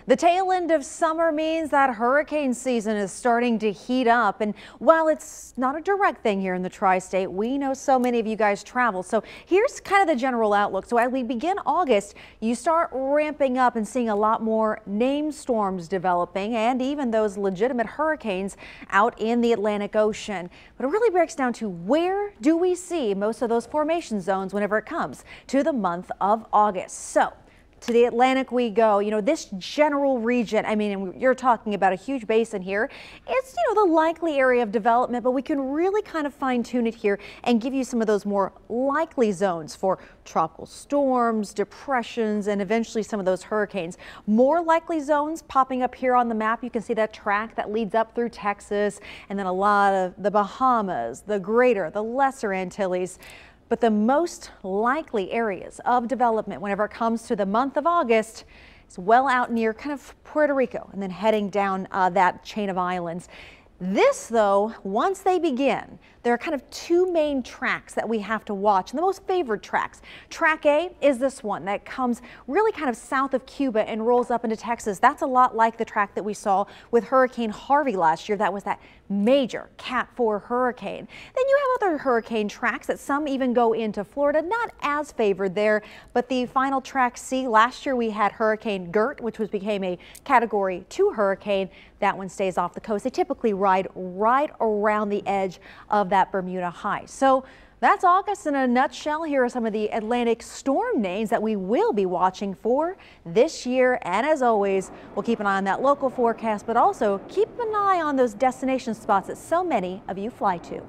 The tail end of summer means that hurricane season is starting to heat up. And while it's not a direct thing here in the tri-state, we know so many of you guys travel. So here's kind of the general outlook. So as we begin August, you start ramping up and seeing a lot more named storms developing and even those legitimate hurricanes out in the Atlantic Ocean. But it really breaks down to where do we see most of those formation zones whenever it comes to the month of August. So to the Atlantic we go. You know, this general region, I mean, you're talking about a huge basin here. It's, the likely area of development, but we can really kind of fine tune it here and give you some of those more likely zones for tropical storms, depressions, and eventually some of those hurricanes. More likely zones popping up here on the map. You can see that track that leads up through Texas and then a lot of the Bahamas, the greater, the lesser Antilles. But the most likely areas of development whenever it comes to the month of August is well out near kind of Puerto Rico and then heading down that chain of islands. This, though, once they begin, there are kind of two main tracks that we have to watch, and the most favored tracks. Track A is this one that comes really kind of south of Cuba and rolls up into Texas. That's a lot like the track that we saw with Hurricane Harvey last year. That was that major Cat 4 hurricane. Then you have other hurricane tracks that some even go into Florida, not as favored there, but the final track C, last year we had Hurricane Gert, which became a Category 2 hurricane. That one stays off the coast. They typically ride right around the edge of that Bermuda high. So that's August in a nutshell. Here are some of the Atlantic storm names that we will be watching for this year. And as always, we'll keep an eye on that local forecast, but also keep an eye on those destination spots that so many of you fly to.